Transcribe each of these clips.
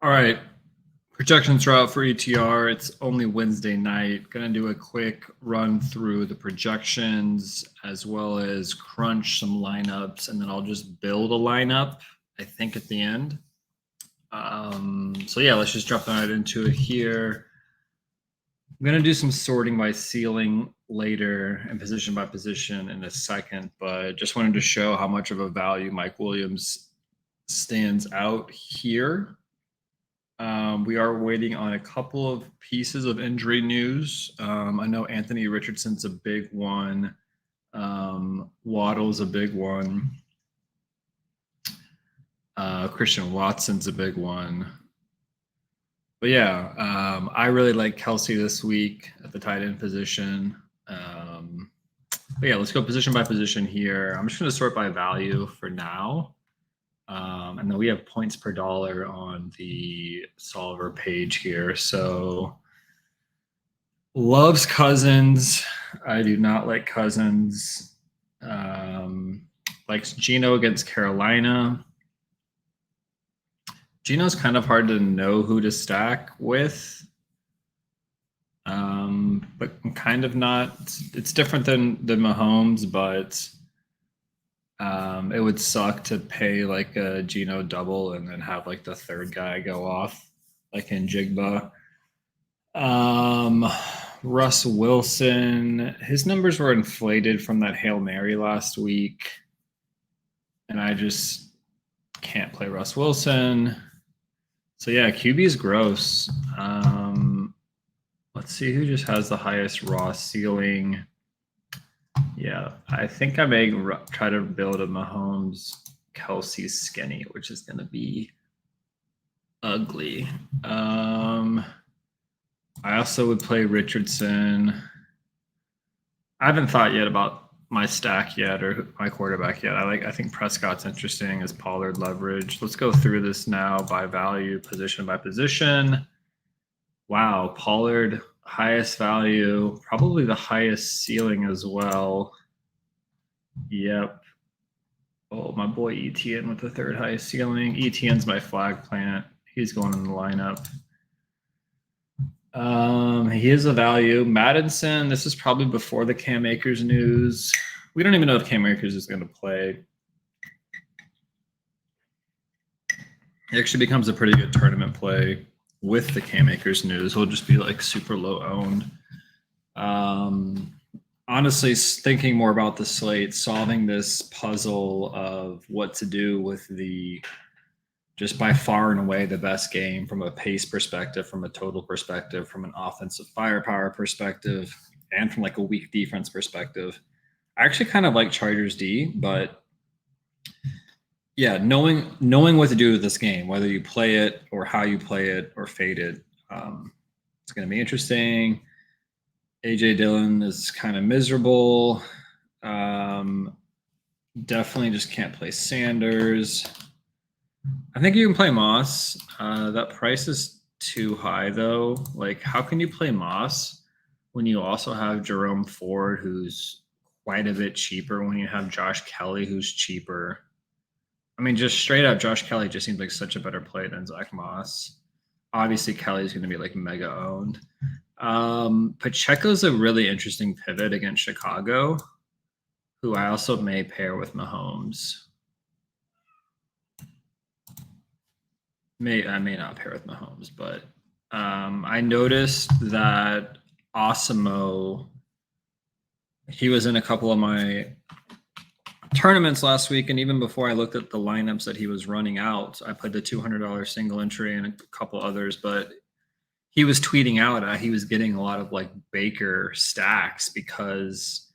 All right, projections are out for ETR. It's only Wednesday night. Gonna do a quick run through the projections as well as crunch some lineups, and then I'll just build a lineup, I think, at the end. So yeah, let's just jump right into it here. I'm gonna do some sorting by ceiling later and position by position in a second, but just wanted to show how much of a value Mike Williams stands out here. We are waiting on a couple of pieces of injury news. I know Anthony Richardson's a big one. Waddle's a big one. Christian Watson's a big one. But yeah, I really like Kelsey this week at the tight end position. But yeah, let's go position by position here. I'm just going to sort by value for now. And then we have points per dollar on the solver page here. So loves Cousins. I do not like Cousins. Likes Geno against Carolina. Geno's kind of hard to know who to stack with. But kind of not. It's different than Mahomes, but it would suck to pay like a Geno double and then have like the third guy go off, like in Jigba. Russ Wilson, his numbers were inflated from that Hail Mary last week, and I just can't play Russ Wilson. So yeah, QB is gross. Let's see who just has the highest raw ceiling. Yeah, I think I may try to build a Mahomes Kelsey skinny, which is going to be ugly. I also would play Richardson. I haven't thought yet about my stack yet or my quarterback yet. I think Prescott's interesting as Pollard leverage. Let's go through this now by value, position by position. Wow, Pollard highest value, probably the highest ceiling as well. Yep. Oh, my boy ETN with the third highest ceiling. ETN's my flag plant. He's going in the lineup. He is a value. Madison, this is probably before the Cam Akers news. We don't even know if Cam Akers is going to play. It actually becomes a pretty good tournament play with the Cam Akers news. He'll just be like super low owned. Honestly, thinking more about the slate, solving this puzzle of what to do with the just by far and away the best game from a pace perspective, from a total perspective, from an offensive firepower perspective, and from like a weak defense perspective. I actually kind of like Chargers D, but yeah, knowing what to do with this game, whether you play it or how you play it or fade it, it's going to be interesting. AJ Dillon is kind of miserable. Definitely just can't play Sanders. I think you can play Moss. That price is too high, though. Like, how can you play Moss when you also have Jerome Ford, who's quite a bit cheaper, when you have Josh Kelly, who's cheaper? I mean, just straight up, Josh Kelly just seems like such a better play than Zach Moss. Obviously, Kelly's going to be like mega owned. Pacheco's a really interesting pivot against Chicago, who I also may pair with Mahomes. I may not pair with Mahomes, but I noticed that Osimo, he was in a couple of my tournaments last week, and even before I looked at the lineups that he was running out, I put the $200 single entry and a couple others, but he was tweeting out he was getting a lot of like Baker stacks because,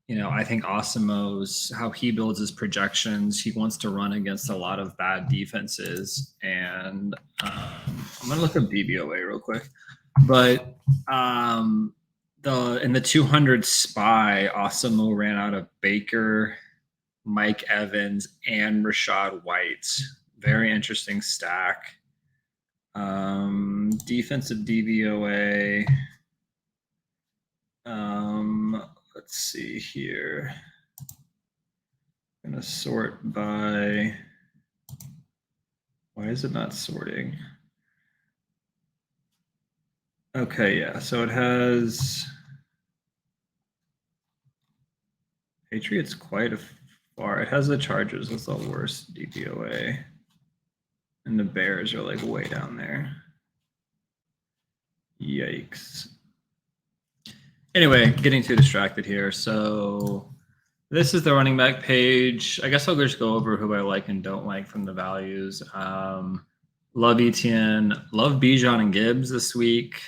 you know, I think Osimo's how he builds his projections. He wants to run against a lot of bad defenses, and I'm gonna look up DVOA real quick. But in the 200 spy, Osimo ran out of Baker, Mike Evans, and Rashad White. Very interesting stack. Defensive DVOA. Let's see here. I'm going to sort by. Why is it not sorting? Okay, yeah. So it has Patriots quite a far. It has the Chargers with the worst DPOA. And the Bears are like way down there. Yikes. Anyway, getting too distracted here. So this is the running back page. I guess I'll just go over who I like and don't like from the values. Love Etienne, love Bijan and Gibbs this week.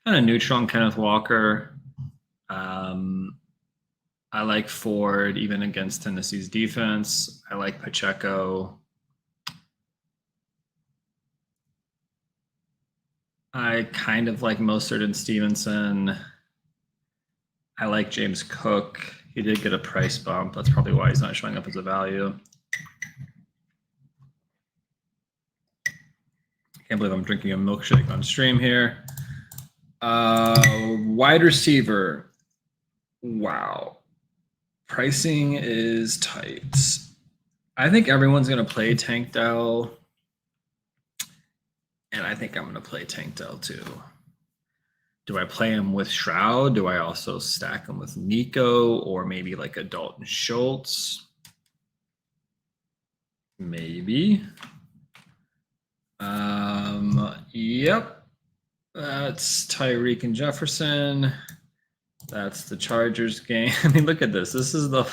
Kind of neutral on Kenneth Walker. I like Ford even against Tennessee's defense. I like Pacheco. I kind of like Mostert and Stevenson. I like James Cook. He did get a price bump. That's probably why he's not showing up as a value. Can't believe I'm drinking a milkshake on stream here. Wide receiver. Wow. Pricing is tight. I think everyone's going to play Tank Dell. And I think I'm going to play Tank Dell too. Do I play him with Shroud? Do I also stack him with Nico or maybe like a Dalton Schultz? Maybe. Yep. That's Tyreek and Jefferson. That's the Chargers game. I mean, look at this. This is the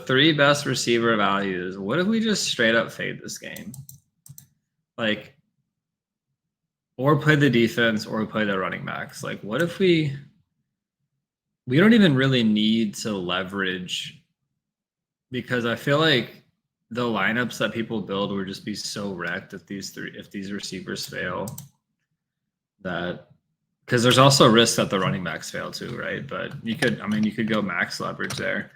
three best receiver values. What if we just straight up fade this game? Like, or play the defense or play the running backs. Like, what if we don't even really need to leverage, because I feel like the lineups that people build would just be so wrecked if these receivers fail. That, because there's also a risk that the running backs fail too, right? But you could go max leverage there.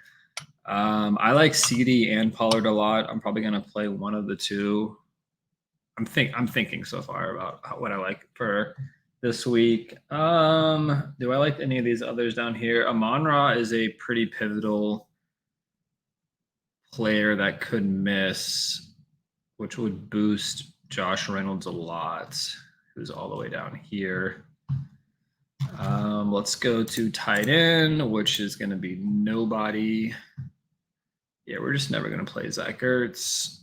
I like CD and Pollard a lot. I'm probably gonna play one of the two. I'm thinking so far about what I like for this week. Do I like any of these others down here? Amon-Ra is a pretty pivotal player that could miss, which would boost Josh Reynolds a lot, who's all the way down here. Let's go to tight end, which is going to be nobody. Yeah, we're just never going to play Zach Ertz.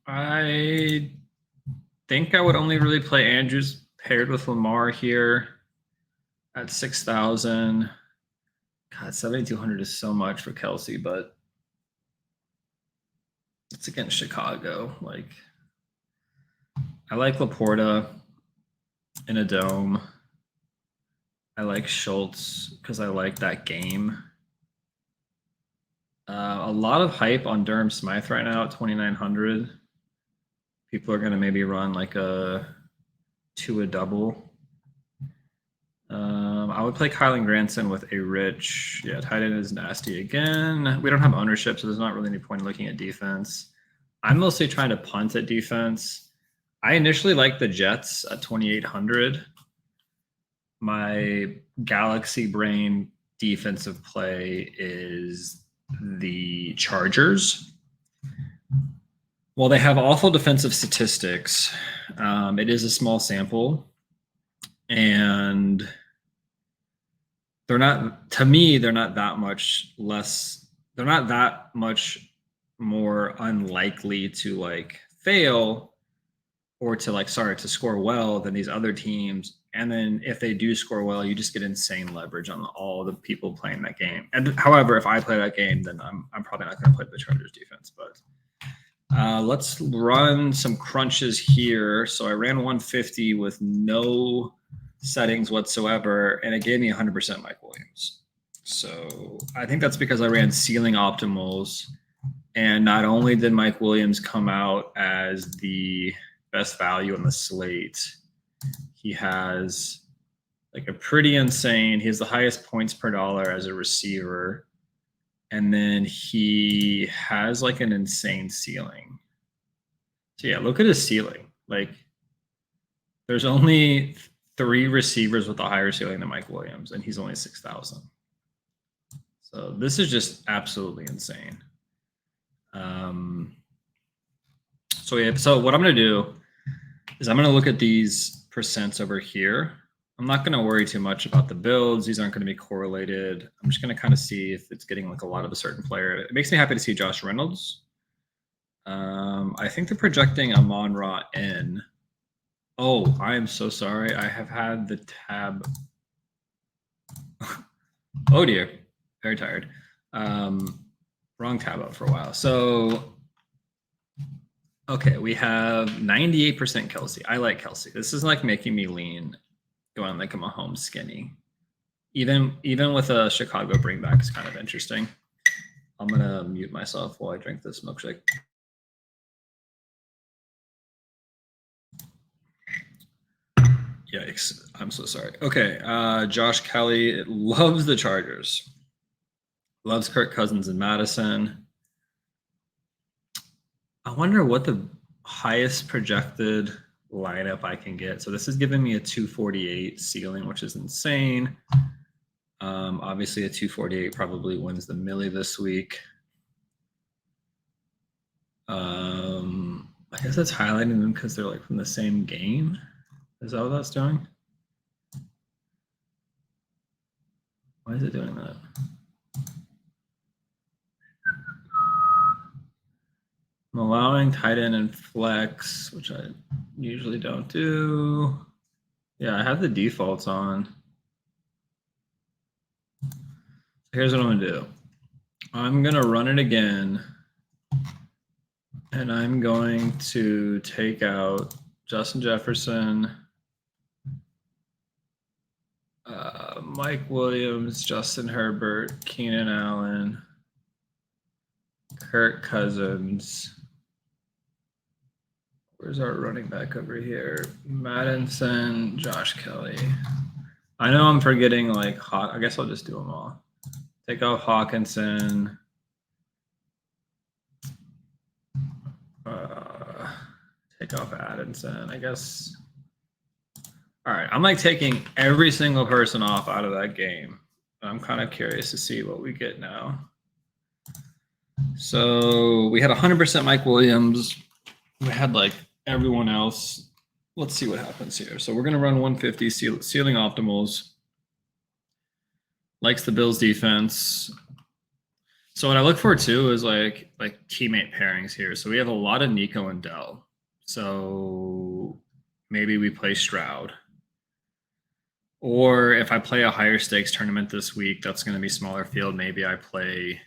I think I would only really play Andrews paired with Lamar here at 6,000. God, 7,200 is so much for Kelsey, but it's against Chicago. Like, I like Laporta in a dome. I like Schultz because I like that game. A lot of hype on Durham Smythe right now at 2,900. People are going to maybe run like a double. I would play Kylan Granson with a rich. Yeah, tight end is nasty again. We don't have ownership, so there's not really any point in looking at defense. I'm mostly trying to punt at defense. I initially liked the Jets at 2,800. My Galaxy Brain defensive play is the Chargers. Well, they have awful defensive statistics. It is a small sample, and they're not, to me, they're not that much less. They're not that much more unlikely to like fail or to score well than these other teams. And then if they do score well, you just get insane leverage on all the people playing that game. And however, if I play that game, then I'm probably not going to play the Chargers defense. But let's run some crunches here. So I ran 150 with no settings whatsoever, and it gave me 100% Mike Williams. So I think that's because I ran ceiling optimals. And not only did Mike Williams come out as the best value on the slate, he has like a pretty insane, he has the highest points per dollar as a receiver. And then he has like an insane ceiling. So yeah, look at his ceiling. Like, there's only 3 receivers with a higher ceiling than Mike Williams, and he's only 6,000. So this is just absolutely insane. So what I'm going to do is I'm going to look at these percents over here I'm not going to worry too much about the builds. These aren't going to be correlated. I'm just going to kind of see if it's getting like a lot of a certain player. It makes me happy to see Josh Reynolds. I think they're projecting Amon-Ra in. Oh, I am so sorry. I have had the tab. Oh dear, very tired. Wrong tab up for a while. So, okay, we have 98% Kelsey. I like Kelsey. This is like making me lean, going like a Mahomes skinny. Even with a Chicago bring back is kind of interesting. I'm gonna mute myself while I drink this milkshake. Yikes, I'm so sorry. Okay, Josh Kelly loves the Chargers. Loves Kirk Cousins and Madison. I wonder what the highest projected lineup I can get. So this is giving me a 248 ceiling, which is insane. Obviously a 248 probably wins the Millie this week. I guess that's highlighting them because they're like from the same game. Is that what that's doing? Why is it doing that? I'm allowing tight end and flex, which I usually don't do. Yeah, I have the defaults on. Here's what I'm gonna do. I'm gonna run it again, and I'm going to take out Justin Jefferson, Mike Williams, Justin Herbert, Keenan Allen, Kirk Cousins. Where's our running back over here? Madison, Josh Kelly. I know I'm forgetting like I guess I'll just do them all. Take off Hawkinson. Take off Addison, I guess. All right, I'm like taking every single person off out of that game. I'm kind of curious to see what we get now. So we had 100% Mike Williams. We had like everyone else. Let's see what happens here. So we're going to run 150 ceiling optimals. Likes the Bills defense. So what I look for too is like teammate pairings here. So we have a lot of Nico and Dell. So maybe we play Stroud. Or if I play a higher stakes tournament this week, that's going to be smaller field. Maybe I play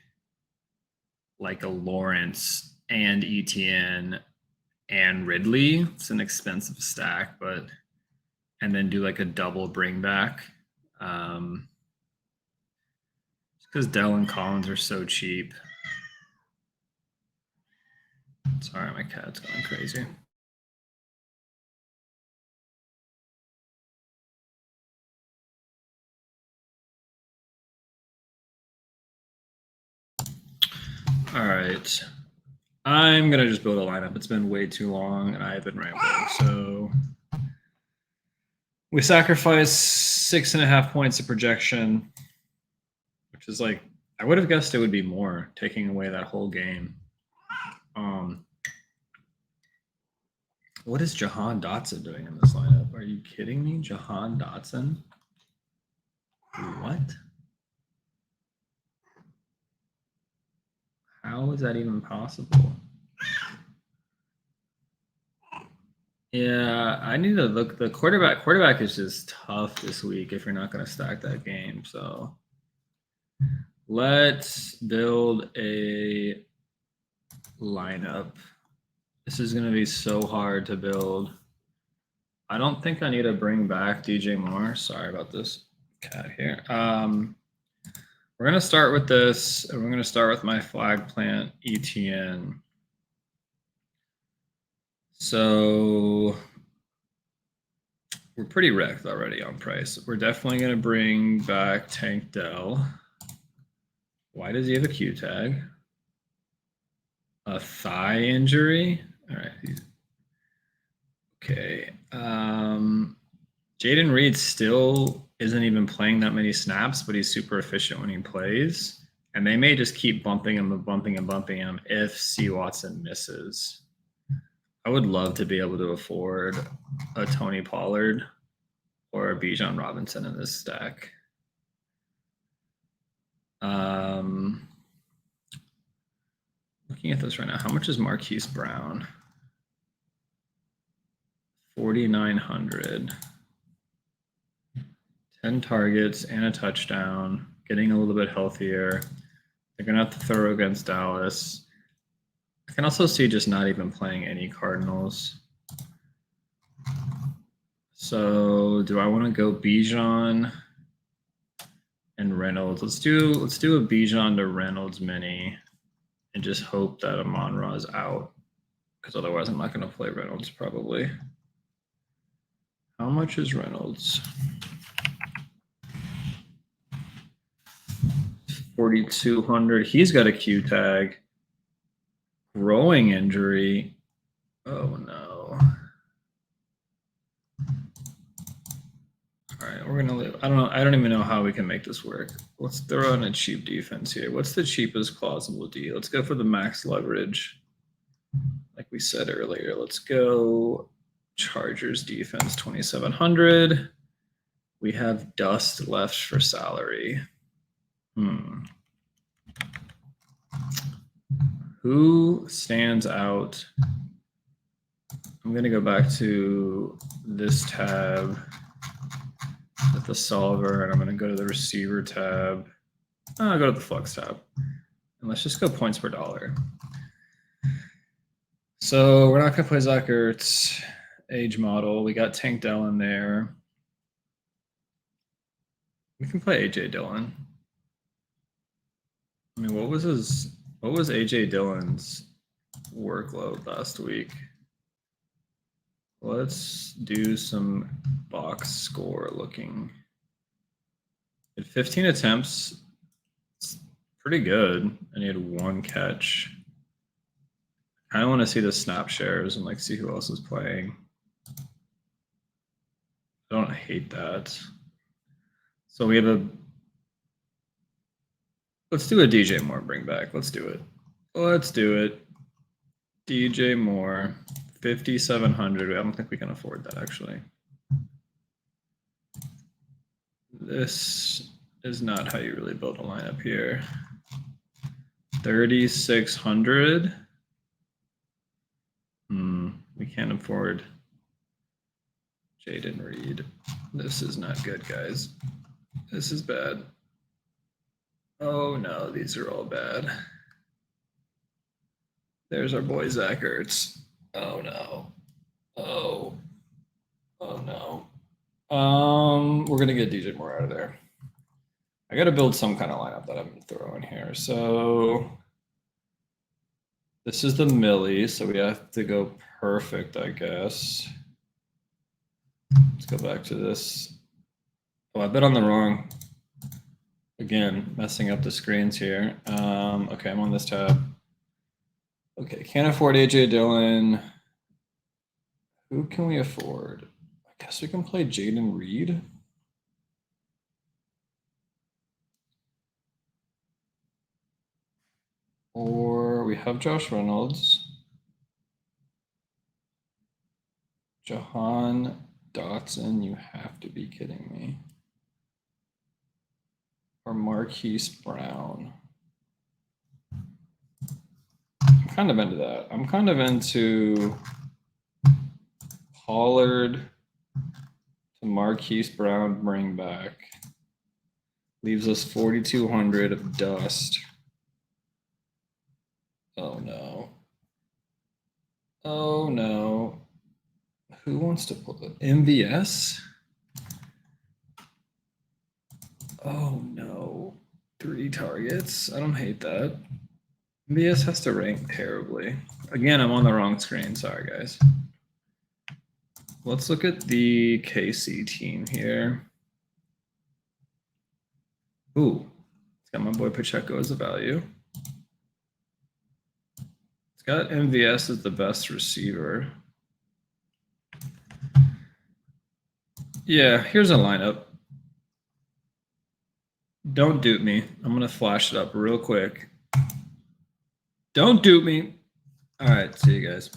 like a Lawrence and ETN and Ridley. It's an expensive stack, but and then do like a double bring back. Because Dell and Collins are so cheap. Sorry, my cat's going crazy. All right. I'm going to just build a lineup. It's been way too long and I've been rambling. So we sacrifice 6.5 points of projection, which is like, I would have guessed it would be more, taking away that whole game. What is Jahan Dotson doing in this lineup? Are you kidding me? Jahan Dotson? What? How is that even possible? Yeah, I need to look. The quarterback is just tough this week if you're not going to stack that game. So let's build a lineup. This is going to be so hard to build. I don't think I need to bring back DJ Moore. Sorry about this cat here. We're going to start with this, and we're going to start with my flag plant ETN. So we're pretty wrecked already on price. We're definitely going to bring back Tank Dell. Why does he have a Q tag? A thigh injury? All right. Okay. Jaden Reed still isn't even playing that many snaps, but he's super efficient when he plays. And they may just keep bumping him and bumping and bumping him if C. Watson misses. I would love to be able to afford a Tony Pollard. or Bijan Robinson in this stack. Looking at this right now, how much is Marquise Brown? 4,900. 10 targets and a touchdown, getting a little bit healthier. They're going to have to throw against Dallas. I can also see just not even playing any Cardinals. So do I want to go Bijan and Reynolds? Let's do a Bijan to Reynolds mini and just hope that Amon-Ra is out, because otherwise I'm not going to play Reynolds probably. How much is Reynolds? 4,200. He's got a Q tag. Growing injury. Oh no. All right, we're gonna live. I don't even know how we can make this work. Let's throw in a cheap defense here. What's the cheapest plausible D? Let's go for the max leverage. Like we said earlier, let's go Chargers defense 2,700. We have dust left for salary. Who stands out? I'm going to go back to this tab with the solver, and I'm going to go to the receiver tab. I'll go to the flex tab. And let's just go points per dollar. So we're not going to play Zach Ertz, age model. We got Tank Dell in there. We can play AJ Dillon. I mean, what was AJ Dillon's workload last week? Let's do some box score looking. At 15 attempts, it's pretty good. And he had 1 catch. I kind of want to see the snap shares and like see who else is playing. I don't hate that. So we have let's do a DJ Moore bring back. Let's do it. Let's do it. DJ Moore, 5,700. I don't think we can afford that actually. This is not how you really build a lineup here. 3,600. We can't afford Jaden Reed. This is not good, guys. This is bad. Oh no, these are all bad. There's our boy Zach Ertz. Oh no. Oh no. We're gonna get DJ Moore out of there. I gotta build some kind of lineup that I'm gonna throw in here. So this is the Millie, so we have to go perfect, I guess. Let's go back to this. Oh, I bet on the wrong. Again, messing up the screens here. Okay, I'm on this tab. Okay, can't afford AJ Dillon. Who can we afford? I guess we can play Jaden Reed. Or we have Josh Reynolds. Jahan Dotson, you have to be kidding me. Or Marquise Brown. I'm kind of into that. I'm kind of into Pollard to Marquise Brown bring back. Leaves us 4,200 of dust. Oh no. Oh no. Who wants to put it? MVS? Oh no. 3 targets. I don't hate that. MVS has to rank terribly. Again, I'm on the wrong screen. Sorry, guys. Let's look at the KC team here. Ooh, it's got my boy Pacheco as a value. It's got MVS as the best receiver. Yeah, here's a lineup. Don't dupe me. I'm going to flash it up real quick. Don't dupe me. All right, see you guys.